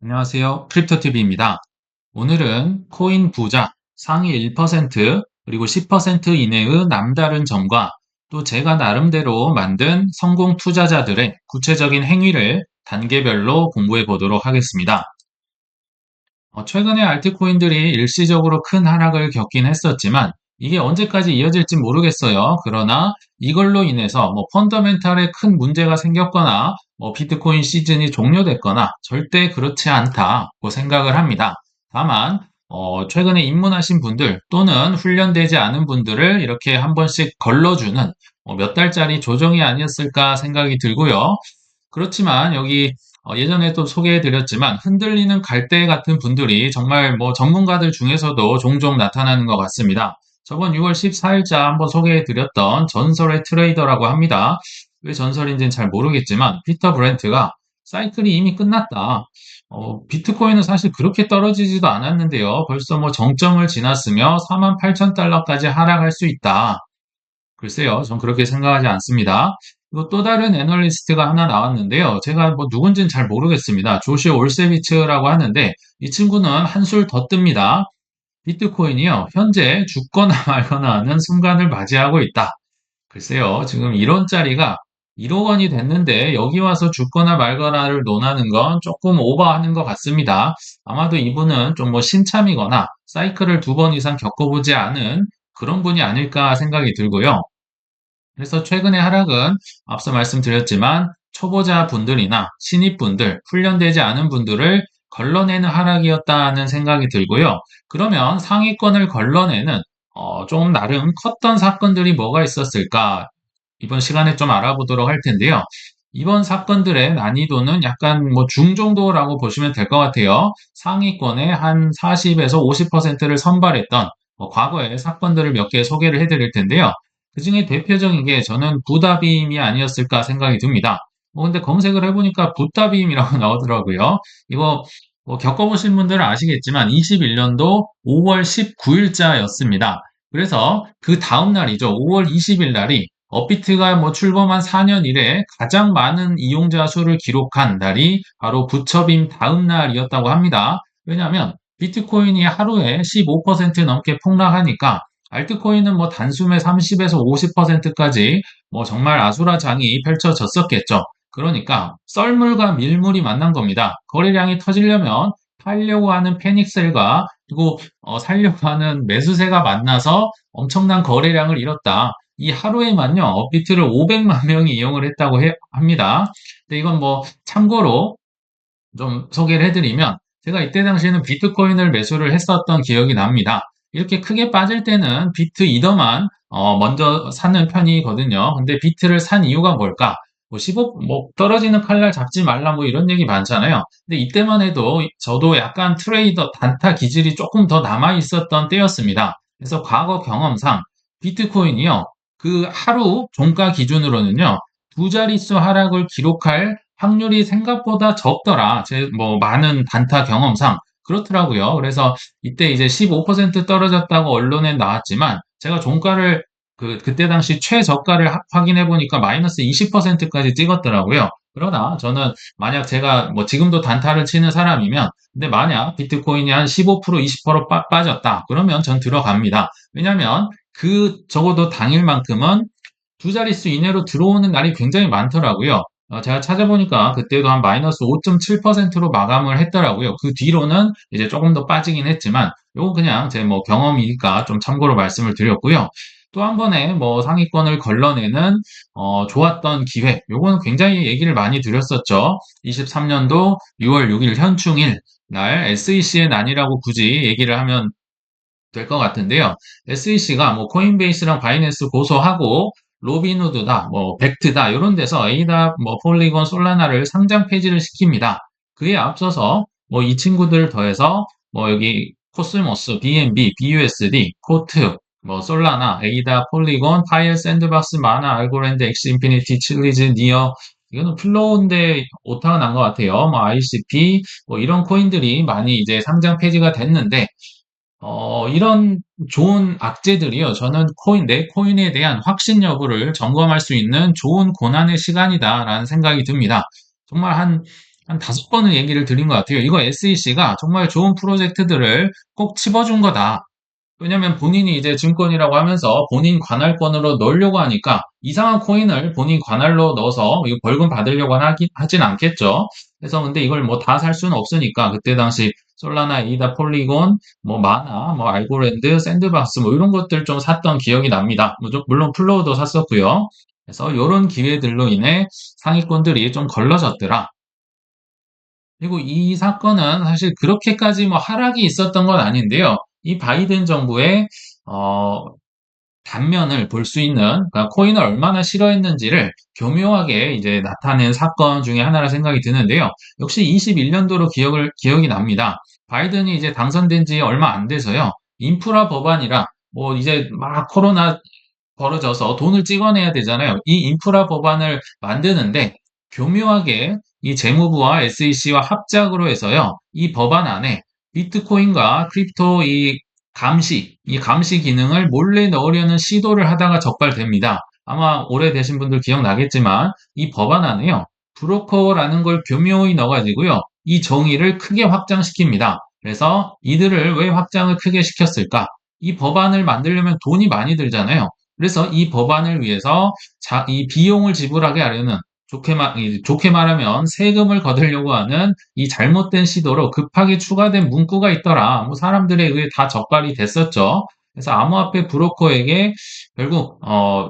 안녕하세요. 크립토TV입니다. 오늘은 코인 부자 상위 1% 그리고 10% 이내의 남다른 점과 또 제가 나름대로 만든 성공 투자자들의 구체적인 행위를 단계별로 공부해 보도록 하겠습니다. 최근에 알트코인들이 일시적으로 큰 하락을 겪긴 했었지만 이게 언제까지 이어질지 모르겠어요. 그러나 이걸로 인해서 펀더멘탈에 큰 문제가 생겼거나 비트코인 시즌이 종료됐거나 절대 그렇지 않다고 생각을 합니다. 다만 최근에 입문하신 분들 또는 훈련되지 않은 분들을 이렇게 한 번씩 걸러주는 몇 달짜리 조정이 아니었을까 생각이 들고요. 그렇지만 여기 예전에도 소개해드렸지만 흔들리는 갈대 같은 분들이 정말 전문가들 중에서도 종종 나타나는 것 같습니다. 저번 6월 14일자 한번 소개해드렸던 전설의 트레이더라고 합니다. 왜 전설인지는 잘 모르겠지만 피터 브렌트가 사이클이 이미 끝났다. 비트코인은 사실 그렇게 떨어지지도 않았는데요. 벌써 정점을 지났으며 48,000달러까지 하락할 수 있다. 글쎄요, 전 그렇게 생각하지 않습니다. 그리고 또 다른 애널리스트가 하나 나왔는데요. 제가 누군지는 잘 모르겠습니다. 조시 올세비츠라고 하는데 이 친구는 한술 더 뜹니다. 비트코인이요, 현재 죽거나 말거나 하는 순간을 맞이하고 있다. 글쎄요, 지금 1원짜리가 1억 원이 됐는데 여기 와서 죽거나 말거나를 논하는 건 조금 오버하는 것 같습니다. 아마도 이분은 좀 신참이거나 사이클을 2번 이상 겪어보지 않은 그런 분이 아닐까 생각이 들고요. 그래서 최근의 하락은 앞서 말씀드렸지만 초보자 분들이나 신입분들, 훈련되지 않은 분들을 걸러내는 하락이었다는 생각이 들고요. 그러면 상위권을 걸러내는 좀 나름 컸던 사건들이 뭐가 있었을까? 이번 시간에 좀 알아보도록 할 텐데요. 이번 사건들의 난이도는 약간 중정도라고 보시면 될 것 같아요. 상위권에 한 40에서 50%를 선발했던 과거의 사건들을 몇 개 소개를 해드릴 텐데요. 그 중에 대표적인 게 저는 부다빔이 아니었을까 생각이 듭니다. 근데 검색을 해보니까 부다빔이라고 나오더라고요. 이거 겪어보신 분들은 아시겠지만 21년도 5월 19일자였습니다. 그래서 그 다음 날이죠. 5월 20일 날이 업비트가 출범한 4년 이래 가장 많은 이용자 수를 기록한 날이 바로 부처빔 다음 날이었다고 합니다. 왜냐하면 비트코인이 하루에 15% 넘게 폭락하니까 알트코인은 단숨에 30에서 50%까지 정말 아수라장이 펼쳐졌었겠죠. 그러니까 썰물과 밀물이 만난 겁니다. 거래량이 터지려면 팔려고 하는 패닉셀과 그리고 살려고 하는 매수세가 만나서 엄청난 거래량을 이뤘다. 이 하루에만요, 업비트를 500만 명이 이용을 했다고 합니다. 근데 이건 참고로 좀 소개를 해드리면, 제가 이때 당시에는 비트코인을 매수를 했었던 기억이 납니다. 이렇게 크게 빠질 때는 비트 이더만 먼저 사는 편이거든요. 근데 비트를 산 이유가 뭘까? 15, 떨어지는 칼날 잡지 말라 이런 얘기 많잖아요. 근데 이때만 해도 저도 약간 트레이더 단타 기질이 조금 더 남아 있었던 때였습니다. 그래서 과거 경험상 비트코인이요, 그 하루 종가 기준으로는요, 두 자릿수 하락을 기록할 확률이 생각보다 적더라. 제 많은 단타 경험상 그렇더라고요. 그래서 이때 이제 15% 떨어졌다고 언론에 나왔지만 제가 종가를 그때 당시 최저가를 확인해 보니까 마이너스 20%까지 찍었더라고요. 그러나 저는 만약 제가 지금도 단타를 치는 사람이면 근데 만약 비트코인이 한 15%, 20% 빠졌다. 그러면 전 들어갑니다. 왜냐면 적어도 당일만큼은 두 자릿수 이내로 들어오는 날이 굉장히 많더라고요. 제가 찾아보니까 그때도 한 마이너스 5.7%로 마감을 했더라고요. 그 뒤로는 이제 조금 더 빠지긴 했지만, 요거 그냥 제 경험이니까 좀 참고로 말씀을 드렸고요. 또 한 번에 상위권을 걸러내는, 좋았던 기회. 요거는 굉장히 얘기를 많이 드렸었죠. 23년도 6월 6일 현충일 날 SEC의 난이라고 굳이 얘기를 하면 될 것 같은데요. SEC가 코인베이스랑 바이낸스 고소하고 로빈후드다, 벡트다 이런 데서 에이다, 폴리곤, 솔라나를 상장 폐지를 시킵니다. 그에 앞서서 이 친구들을 더해서 여기 코스모스, BNB, BUSD, 코트, 솔라나, 에이다, 폴리곤, 파일, 샌드박스, 마나, 알고랜드, 엑스인피니티, 칠리즈, 니어 이거는 플로우인데 오타가 난 것 같아요. ICP 이런 코인들이 많이 이제 상장 폐지가 됐는데 이런 좋은 악재들이요. 저는 내 코인에 대한 확신 여부를 점검할 수 있는 좋은 고난의 시간이다라는 생각이 듭니다. 정말 한 한 5번은 얘기를 드린 것 같아요. 이거 SEC가 정말 좋은 프로젝트들을 꼭 집어준 거다. 왜냐면 본인이 이제 증권이라고 하면서 본인 관할권으로 넣으려고 하니까 이상한 코인을 본인 관할로 넣어서 이거 벌금 받으려고 하진 않겠죠. 그래서 근데 이걸 뭐 다 살 수는 없으니까 그때 당시 솔라나, 이다, 폴리곤, 뭐 마나, 뭐 알고랜드, 샌드박스 뭐 이런 것들 좀 샀던 기억이 납니다. 물론 플로우도 샀었고요. 그래서 이런 기회들로 인해 상위권들이 좀 걸러졌더라. 그리고 이 사건은 사실 그렇게까지 뭐 하락이 있었던 건 아닌데요. 이 바이든 정부의 어, 단면을 볼 수 있는, 그러니까 코인을 얼마나 싫어했는지를 교묘하게 이제 나타낸 사건 중에 하나라 생각이 드는데요. 역시 21년도로 기억이 납니다. 바이든이 이제 당선된 지 얼마 안 돼서요. 인프라 법안이라 뭐 이제 막 코로나 벌어져서 돈을 찍어내야 되잖아요. 이 인프라 법안을 만드는데 교묘하게 이 재무부와 SEC와 합작으로 해서요. 이 법안 안에 비트코인과 크립토 이 감시 기능을 몰래 넣으려는 시도를 하다가 적발됩니다. 아마 오래되신 분들 기억나겠지만 이 법안 안에요. 브로커라는 걸 교묘히 넣어가지고요. 이 정의를 크게 확장시킵니다. 그래서 이들을 왜 확장을 크게 시켰을까? 이 법안을 만들려면 돈이 많이 들잖아요. 그래서 이 법안을 위해서 이 비용을 지불하게 하려는 좋게 말하면 세금을 거두려고 하는 이 잘못된 시도로 급하게 추가된 문구가 있더라. 뭐 사람들에 의해 다 적발이 됐었죠. 그래서 암호화폐 브로커에게 결국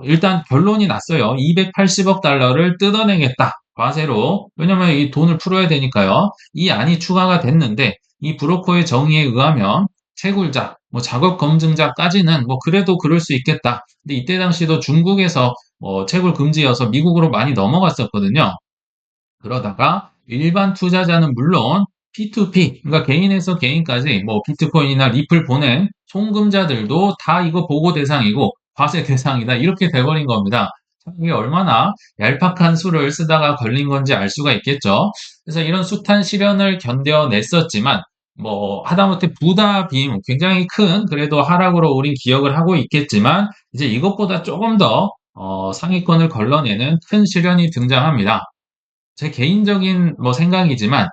일단 결론이 났어요. 280억 달러를 뜯어내겠다. 과세로. 왜냐면 이 돈을 풀어야 되니까요. 이 안이 추가가 됐는데 이 브로커의 정의에 의하면 채굴자, 뭐 작업 검증자까지는 뭐 그래도 그럴 수 있겠다. 근데 이때 당시도 중국에서 채굴 금지여서 미국으로 많이 넘어갔었거든요. 그러다가 일반 투자자는 물론 P2P, 그러니까 개인에서 개인까지 뭐 비트코인이나 리플 보낸 송금자들도 다 이거 보고 대상이고 과세 대상이다. 이렇게 돼버린 겁니다. 참 이게 얼마나 얄팍한 수를 쓰다가 걸린 건지 알 수가 있겠죠. 그래서 이런 숱한 시련을 견뎌냈었지만 뭐 하다못해 부다 빔 굉장히 큰 그래도 하락으로 우린 기억을 하고 있겠지만 이제 이것보다 조금 더 상위권을 걸러내는 큰 시련이 등장합니다. 제 개인적인 뭐 생각이지만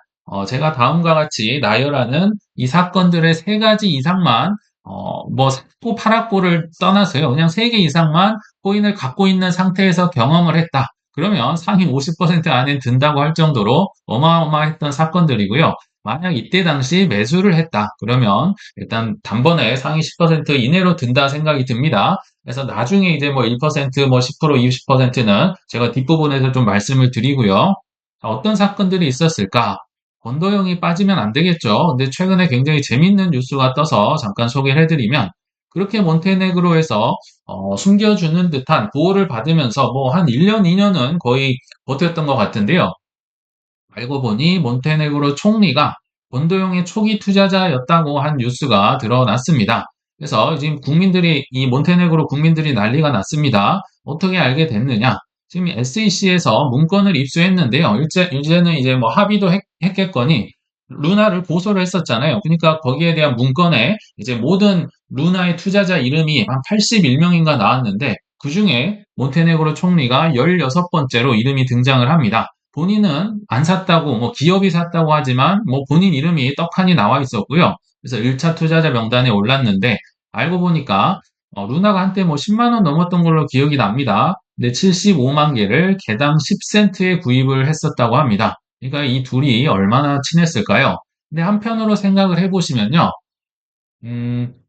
제가 다음과 같이 나열하는 이 사건들의 세 가지 이상만 뭐 샀고 팔았고를 떠나서요. 그냥 세 개 이상만 코인을 갖고 있는 상태에서 경험을 했다. 그러면 상위 50% 안에 든다고 할 정도로 어마어마했던 사건들이고요. 만약 이때 당시 매수를 했다. 그러면 일단 단번에 상위 10% 이내로 든다 생각이 듭니다. 그래서 나중에 이제 뭐 1%, 뭐 10%, 20%는 제가 뒷부분에서 좀 말씀을 드리고요. 어떤 사건들이 있었을까? 권도형이 빠지면 안 되겠죠. 근데 최근에 굉장히 재밌는 뉴스가 떠서 잠깐 소개를 해드리면 그렇게 몬테네그로에서 숨겨주는 듯한 보호를 받으면서 뭐 한 1년, 2년은 거의 버텼던 것 같은데요. 알고 보니 몬테네그로 총리가 권도형의 초기 투자자였다고 한 뉴스가 드러났습니다. 그래서 지금 이 몬테네그로 국민들이 난리가 났습니다. 어떻게 알게 됐느냐? 지금 SEC에서 문건을 입수했는데요. 이제는 이제 뭐 합의도 했겠거니 루나를 고소를 했었잖아요. 그러니까 거기에 대한 문건에 이제 모든 루나의 투자자 이름이 한 81명인가 나왔는데 그 중에 몬테네그로 총리가 16번째로 이름이 등장을 합니다. 본인은 안 샀다고, 뭐 기업이 샀다고 하지만 뭐 본인 이름이 떡하니 나와 있었고요. 그래서 1차 투자자 명단에 올랐는데 알고 보니까 루나가 한때 뭐 10만 원 넘었던 걸로 기억이 납니다. 근데 75만 개를 개당 10센트에 구입을 했었다고 합니다. 그러니까 이 둘이 얼마나 친했을까요? 근데 한편으로 생각을 해보시면요.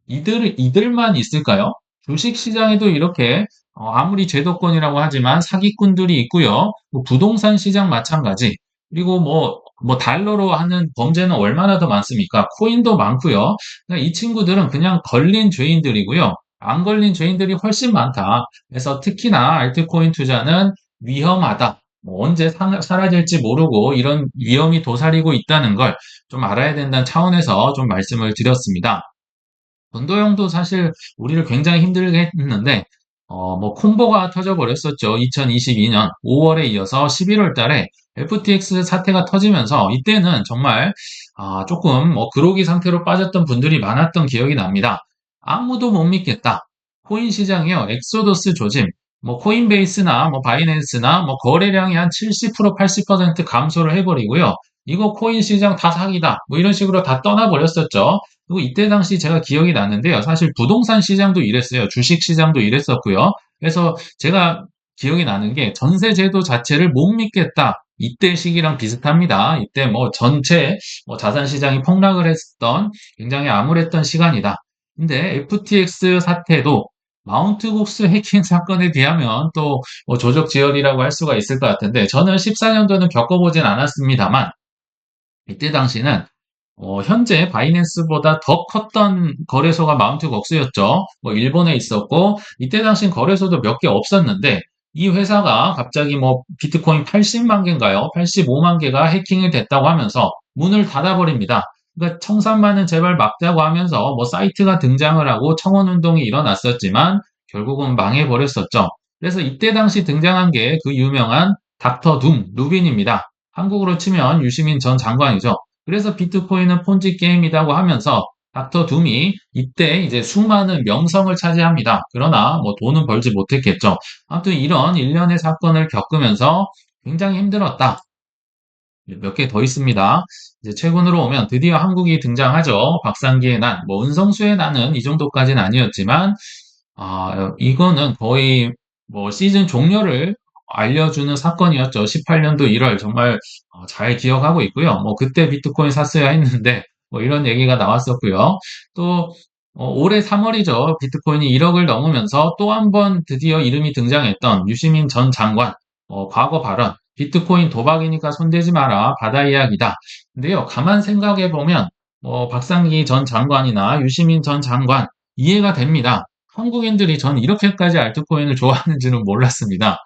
이들만 있을까요? 주식 시장에도 이렇게 아무리 제도권이라고 하지만 사기꾼들이 있고요. 뭐 부동산 시장 마찬가지. 그리고 뭐 달러로 하는 범죄는 얼마나 더 많습니까? 코인도 많고요. 그러니까 이 친구들은 그냥 걸린 죄인들이고요. 안 걸린 죄인들이 훨씬 많다. 그래서 특히나 알트코인 투자는 위험하다. 뭐 언제 사라질지 모르고 이런 위험이 도사리고 있다는 걸 좀 알아야 된다는 차원에서 좀 말씀을 드렸습니다. 전도형도 사실 우리를 굉장히 힘들게 했는데, 뭐 콤보가 터져버렸었죠. 2022년 5월에 이어서 11월 달에 FTX 사태가 터지면서 이때는 정말 조금 뭐 그로기 상태로 빠졌던 분들이 많았던 기억이 납니다. 아무도 못 믿겠다. 코인 시장이요. 엑소더스 조짐, 뭐 코인베이스나 뭐 바이낸스나 뭐 거래량이 한 70%, 80% 감소를 해버리고요. 이거 코인 시장 다 사기다. 뭐 이런 식으로 다 떠나버렸었죠. 그리고 이때 당시 제가 기억이 나는데요. 사실 부동산 시장도 이랬어요. 주식 시장도 이랬었고요. 그래서 제가 기억이 나는 게 전세 제도 자체를 못 믿겠다. 이때 시기랑 비슷합니다. 이때 뭐 전체 뭐 자산 시장이 폭락을 했던 굉장히 암울했던 시간이다. 근데 FTX 사태도 마운트 곡스 해킹 사건에 비하면 또뭐 조적지혈이라고 할 수가 있을 것 같은데 저는 14년도는 겪어보진 않았습니다만 이때 당시는 현재 바이낸스보다 더 컸던 거래소가 마운트 곡스였죠. 뭐 일본에 있었고 이때 당시 거래소도 몇 개 없었는데 이 회사가 갑자기 뭐 비트코인 80만 개인가요? 85만 개가 해킹이 됐다고 하면서 문을 닫아버립니다. 그러니까 청산만은 제발 막자고 하면서 뭐 사이트가 등장을 하고 청원 운동이 일어났었지만 결국은 망해버렸었죠. 그래서 이때 당시 등장한 게 그 유명한 닥터 둠 루빈입니다. 한국으로 치면 유시민 전 장관이죠. 그래서 비트코인은 폰지 게임이라고 하면서 닥터 둠이 이때 이제 수많은 명성을 차지합니다. 그러나 뭐 돈은 벌지 못했겠죠. 아무튼 이런 일련의 사건을 겪으면서 굉장히 힘들었다. 몇 개 더 있습니다. 이제 최근으로 오면 드디어 한국이 등장하죠. 박상기의 난, 뭐 은성수의 난은 이 정도까지는 아니었지만 이거는 거의 뭐 시즌 종료를 알려주는 사건이었죠. 18년도 1월 정말 잘 기억하고 있고요. 뭐 그때 비트코인 샀어야 했는데 뭐 이런 얘기가 나왔었고요. 또 올해 3월이죠. 비트코인이 1억을 넘으면서 또 한 번 드디어 이름이 등장했던 유시민 전 장관 과거 발언 비트코인 도박이니까 손대지 마라 바다 이야기다. 근데요 가만 생각해 보면 박상기 전 장관이나 유시민 전 장관 이해가 됩니다. 한국인들이 전 이렇게까지 알트코인을 좋아하는지는 몰랐습니다.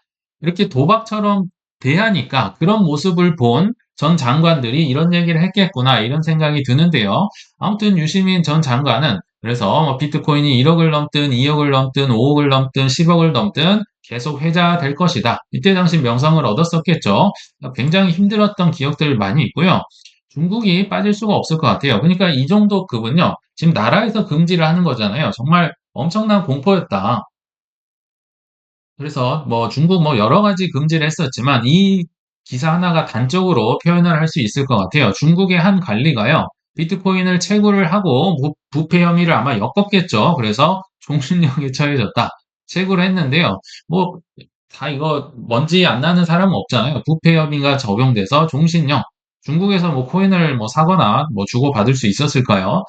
이렇게 도박처럼 대하니까 그런 모습을 본 전 장관들이 이런 얘기를 했겠구나 이런 생각이 드는데요. 아무튼 유시민 전 장관은 그래서 뭐 비트코인이 1억을 넘든 2억을 넘든 5억을 넘든 10억을 넘든 계속 회자될 것이다. 이때 당시 명성을 얻었었겠죠. 굉장히 힘들었던 기억들 많이 있고요. 중국이 빠질 수가 없을 것 같아요. 그러니까 이 정도 급은요. 지금 나라에서 금지를 하는 거잖아요. 정말 엄청난 공포였다. 그래서 뭐 중국 뭐 여러 가지 금지를 했었지만 이 기사 하나가 단적으로 표현을 할 수 있을 것 같아요. 중국의 한 관리가요. 비트코인을 채굴을 하고 부패 혐의를 아마 엮었겠죠. 그래서 종신형에 처해졌다. 채굴을 했는데요. 뭐 다 이거 먼지 안 나는 사람은 없잖아요. 부패 혐의가 적용돼서 종신형. 중국에서 뭐 코인을 뭐 사거나 뭐 주고받을 수 있었을까요?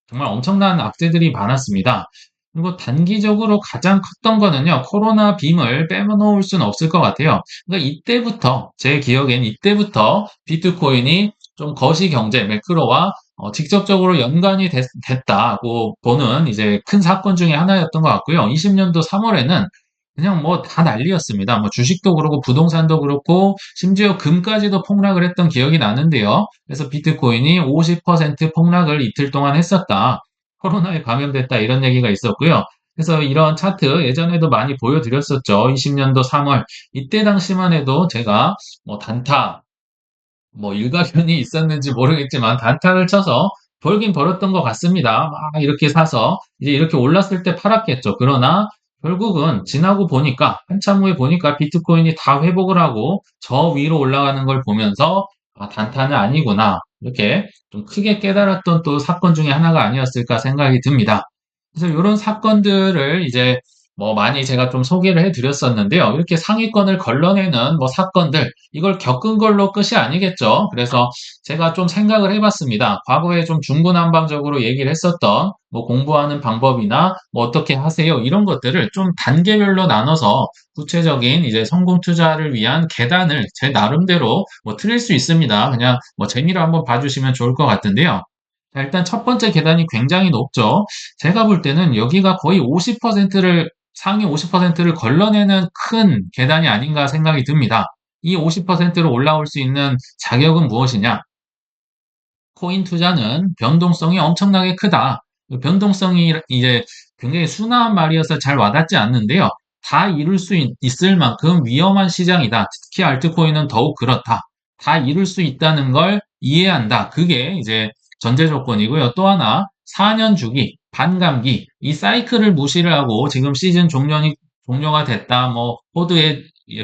정말 엄청난 악재들이 많았습니다. 그리고 단기적으로 가장 컸던 거는요, 코로나 빔을 빼놓을 수는 없을 것 같아요. 그러니까 이때부터, 제 기억엔 이때부터 비트코인이 좀 거시 경제, 매크로와 직접적으로 연관이 됐다고 보는 이제 큰 사건 중에 하나였던 것 같고요. 20년도 3월에는 그냥 뭐 다 난리였습니다. 뭐 주식도 그렇고 부동산도 그렇고 심지어 금까지도 폭락을 했던 기억이 나는데요. 그래서 비트코인이 50% 폭락을 이틀 동안 했었다. 코로나에 감염됐다 이런 얘기가 있었고요. 그래서 이런 차트 예전에도 많이 보여드렸었죠. 20년도 3월 이때 당시만 해도 제가 뭐 단타 뭐 일가견이 있었는지 모르겠지만 단타를 쳐서 벌긴 벌었던 것 같습니다. 막 이렇게 사서 이제 이렇게 올랐을 때 팔았겠죠. 그러나 결국은 지나고 보니까 한참 후에 보니까 비트코인이 다 회복을 하고 저 위로 올라가는 걸 보면서 단타는 아니구나. 이렇게 좀 크게 깨달았던 또 사건 중에 하나가 아니었을까 생각이 듭니다. 그래서 이런 사건들을 이제 뭐 많이 제가 좀 소개를 해드렸었는데요. 이렇게 상위권을 걸러내는 뭐 사건들, 이걸 겪은 걸로 끝이 아니겠죠. 그래서 제가 좀 생각을 해봤습니다. 과거에 좀 중구난방적으로 얘기를 했었던 뭐 공부하는 방법이나 뭐 어떻게 하세요 이런 것들을 좀 단계별로 나눠서 구체적인 이제 성공 투자를 위한 계단을 제 나름대로 뭐 틀릴 수 있습니다. 그냥 뭐 재미로 한번 봐주시면 좋을 것 같은데요. 자, 일단 첫 번째 계단이 굉장히 높죠. 제가 볼 때는 여기가 거의 50%를 상위 50%를 걸러내는 큰 계단이 아닌가 생각이 듭니다. 이 50%로 올라올 수 있는 자격은 무엇이냐? 코인 투자는 변동성이 엄청나게 크다. 변동성이 이제 굉장히 순화한 말이어서 잘 와닿지 않는데요. 다 이룰 수 있을 만큼 위험한 시장이다. 특히 알트코인은 더욱 그렇다. 다 이룰 수 있다는 걸 이해한다. 그게 이제 전제 조건이고요. 또 하나, 4년 주기, 반감기, 이 사이클을 무시를 하고 지금 시즌 종료가 됐다. 뭐, 호드에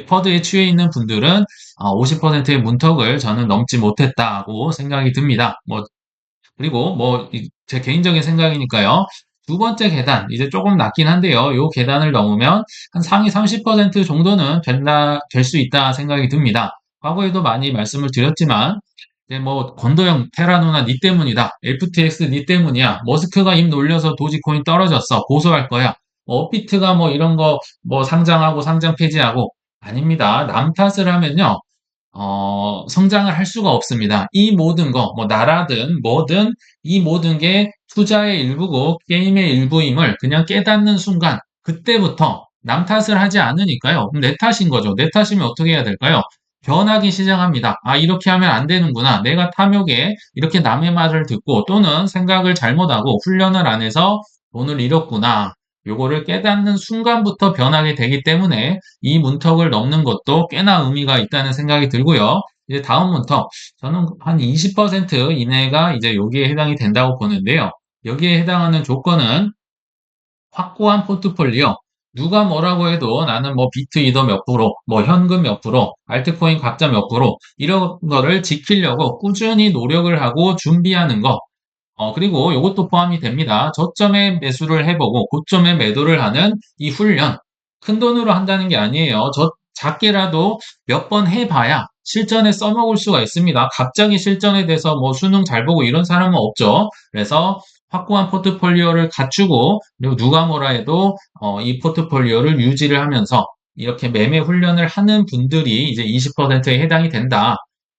쿼드에 취해 있는 분들은 50%의 문턱을 저는 넘지 못했다고 생각이 듭니다. 그리고 제 개인적인 생각이니까요. 두 번째 계단, 이제 조금 낮긴 한데요. 요 계단을 넘으면 한 상위 30% 정도는 될 수 있다 생각이 듭니다. 과거에도 많이 말씀을 드렸지만, 이제 권도형 테라노나 니 때문이다. FTX 니 때문이야. 머스크가 입 놀려서 도지코인 떨어졌어. 고소할 거야. 업비트가 이런 거 상장하고 상장 폐지하고 아닙니다. 남 탓을 하면요. 성장을 할 수가 없습니다. 이 모든 거, 나라든 뭐든 이 모든 게 투자의 일부고 게임의 일부임을 그냥 깨닫는 순간, 그때부터 남 탓을 하지 않으니까요. 그럼 내 탓인 거죠. 내 탓이면 어떻게 해야 될까요? 변하기 시작합니다. 아, 이렇게 하면 안 되는구나. 내가 탐욕에 이렇게 남의 말을 듣고 또는 생각을 잘못하고 훈련을 안 해서 돈을 잃었구나. 요거를 깨닫는 순간부터 변하게 되기 때문에 이 문턱을 넘는 것도 꽤나 의미가 있다는 생각이 들고요. 이제 다음 문턱. 저는 한 20% 이내가 이제 여기에 해당이 된다고 보는데요. 여기에 해당하는 조건은 확고한 포트폴리오. 누가 뭐라고 해도 나는 비트 이더 몇 프로, 현금 몇 프로, 알트코인 각자 몇 프로, 이런 거를 지키려고 꾸준히 노력을 하고 준비하는 거. 그리고 이것도 포함이 됩니다. 저점에 매수를 해보고 고점에 매도를 하는 이 훈련. 큰 돈으로 한다는 게 아니에요. 작게라도 몇 번 해봐야 실전에 써먹을 수가 있습니다. 갑자기 실전에 대해서 수능 잘 보고 이런 사람은 없죠. 그래서 확고한 포트폴리오를 갖추고 그리고 누가 뭐라 해도 이 포트폴리오를 유지를 하면서 이렇게 매매 훈련을 하는 분들이 이제 20%에 해당이 된다.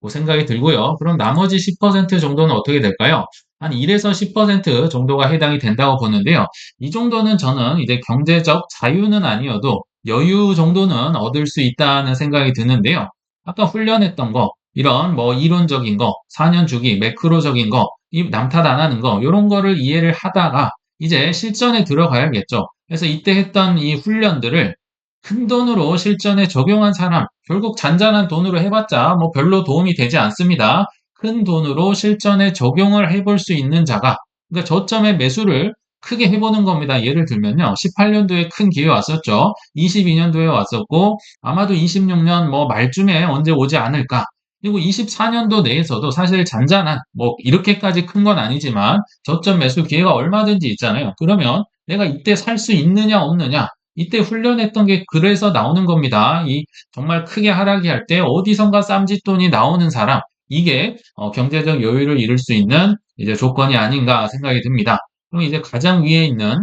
생각이 들고요. 그럼 나머지 10% 정도는 어떻게 될까요? 한 1에서 10% 정도가 해당이 된다고 보는데요. 이 정도는 저는 이제 경제적 자유는 아니어도 여유 정도는 얻을 수 있다는 생각이 드는데요. 아까 훈련했던 거, 이런 이론적인 거, 4년 주기, 매크로적인 거, 이 남탓 안 하는 거, 이런 거를 이해를 하다가 이제 실전에 들어가야겠죠. 그래서 이때 했던 이 훈련들을 큰 돈으로 실전에 적용한 사람, 결국 잔잔한 돈으로 해봤자 별로 도움이 되지 않습니다. 큰 돈으로 실전에 적용을 해볼 수 있는 자가, 그러니까 저점의 매수를 크게 해보는 겁니다. 예를 들면요. 18년도에 큰 기회 왔었죠. 22년도에 왔었고, 아마도 26년 말쯤에 언제 오지 않을까. 그리고 24년도 내에서도 사실 잔잔한, 이렇게까지 큰 건 아니지만, 저점 매수 기회가 얼마든지 있잖아요. 그러면 내가 이때 살 수 있느냐, 없느냐. 이때 훈련했던 게 그래서 나오는 겁니다. 이 정말 크게 하락이 할 때 어디선가 쌈짓돈이 나오는 사람, 이게 경제적 여유를 이룰 수 있는 이제 조건이 아닌가 생각이 듭니다. 그럼 이제 가장 위에 있는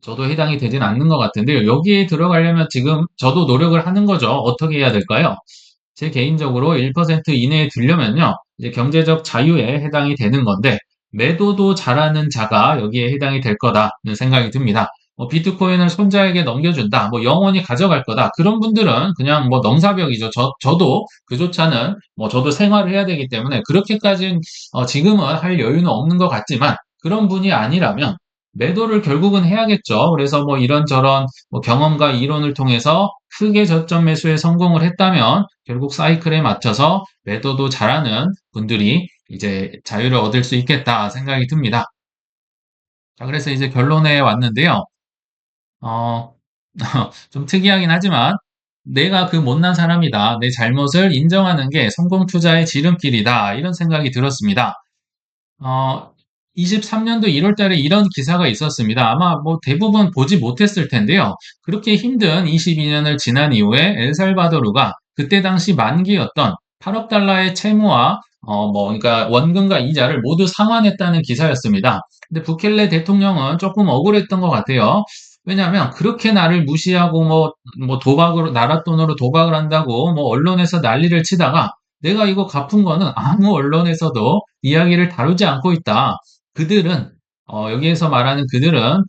저도 해당이 되진 않는 것 같은데요. 여기에 들어가려면 지금 저도 노력을 하는 거죠. 어떻게 해야 될까요? 제 개인적으로 1% 이내에 들려면요. 이제 경제적 자유에 해당이 되는 건데 매도도 잘하는 자가 여기에 해당이 될 거다는 생각이 듭니다. 비트코인을 손자에게 넘겨준다. 영원히 가져갈 거다. 그런 분들은 그냥 넘사벽이죠. 저도 그조차는 저도 생활을 해야 되기 때문에 그렇게까지는 지금은 할 여유는 없는 것 같지만 그런 분이 아니라면 매도를 결국은 해야겠죠. 그래서 이런저런 경험과 이론을 통해서 크게 저점 매수에 성공을 했다면 결국 사이클에 맞춰서 매도도 잘하는 분들이 이제 자유를 얻을 수 있겠다 생각이 듭니다. 자, 그래서 이제 결론에 왔는데요. 어, 좀 특이하긴 하지만 내가 그 못난 사람이다. 내 잘못을 인정하는 게 성공 투자의 지름길이다. 이런 생각이 들었습니다. 어, 23년도 1월 달에 이런 기사가 있었습니다. 아마 대부분 보지 못했을 텐데요. 그렇게 힘든 22년을 지난 이후에 엘살바도르가 그때 당시 만기였던 8억 달러의 채무와 그러니까 원금과 이자를 모두 상환했다는 기사였습니다. 근데 부켈레 대통령은 조금 억울했던 것 같아요. 왜냐하면 그렇게 나를 무시하고 도박으로 나라 돈으로 도박을 한다고 언론에서 난리를 치다가 내가 이거 갚은 거는 아무 언론에서도 이야기를 다루지 않고 있다. 그들은 여기에서 말하는 그들은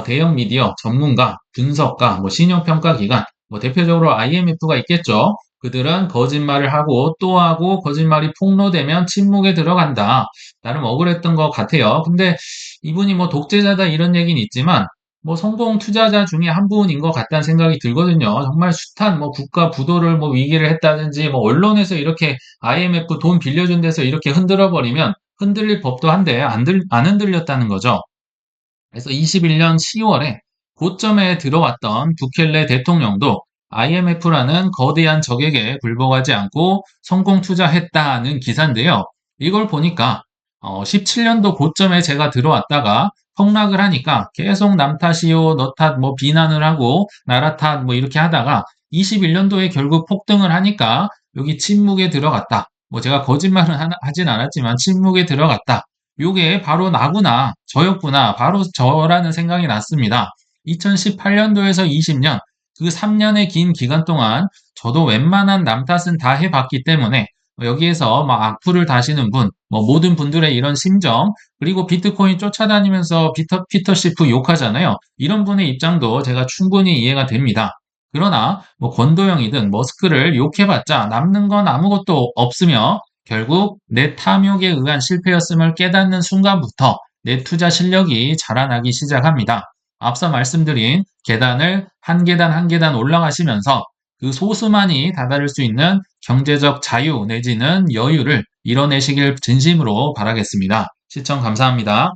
대형 미디어 전문가, 분석가, 신용평가 기관, 대표적으로 IMF가 있겠죠. 그들은 거짓말을 하고 또 하고 거짓말이 폭로되면 침묵에 들어간다. 나름 억울했던 것 같아요. 근데 이분이 독재자다 이런 얘기는 있지만 성공 투자자 중에 한 분인 것 같다는 생각이 들거든요. 정말 숱한 국가 부도를 위기를 했다든지 언론에서 이렇게 IMF 돈 빌려준 데서 이렇게 흔들어 버리면 흔들릴 법도 한데 안 흔들렸다는 거죠. 그래서 21년 10월에 고점에 들어왔던 부켈레 대통령도 IMF라는 거대한 적에게 굴복하지 않고 성공 투자했다는 기사인데요. 이걸 보니까 17년도 고점에 제가 들어왔다가 폭락을 하니까 계속 남 탓이요, 너 탓, 뭐 비난을 하고 나라 탓 뭐 이렇게 하다가 21년도에 결국 폭등을 하니까 여기 침묵에 들어갔다. 뭐 제가 거짓말은 하진 않았지만 침묵에 들어갔다. 요게 바로 나구나, 저였구나, 바로 저라는 생각이 났습니다. 2018년도에서 20년, 그 3년의 긴 기간 동안 저도 웬만한 남 탓은 다 해봤기 때문에 여기에서 막 악플을 다시는 분, 뭐 모든 분들의 이런 심정, 그리고 비트코인 쫓아다니면서 피터 시프 욕하잖아요. 이런 분의 입장도 제가 충분히 이해가 됩니다. 그러나 뭐 권도영이든 머스크를 욕해봤자 남는 건 아무것도 없으며 결국 내 탐욕에 의한 실패였음을 깨닫는 순간부터 내 투자 실력이 자라나기 시작합니다. 앞서 말씀드린 계단을 한 계단 한 계단 올라가시면서 그 소수만이 다다를 수 있는 경제적 자유 내지는 여유를 이뤄내시길 진심으로 바라겠습니다. 시청 감사합니다.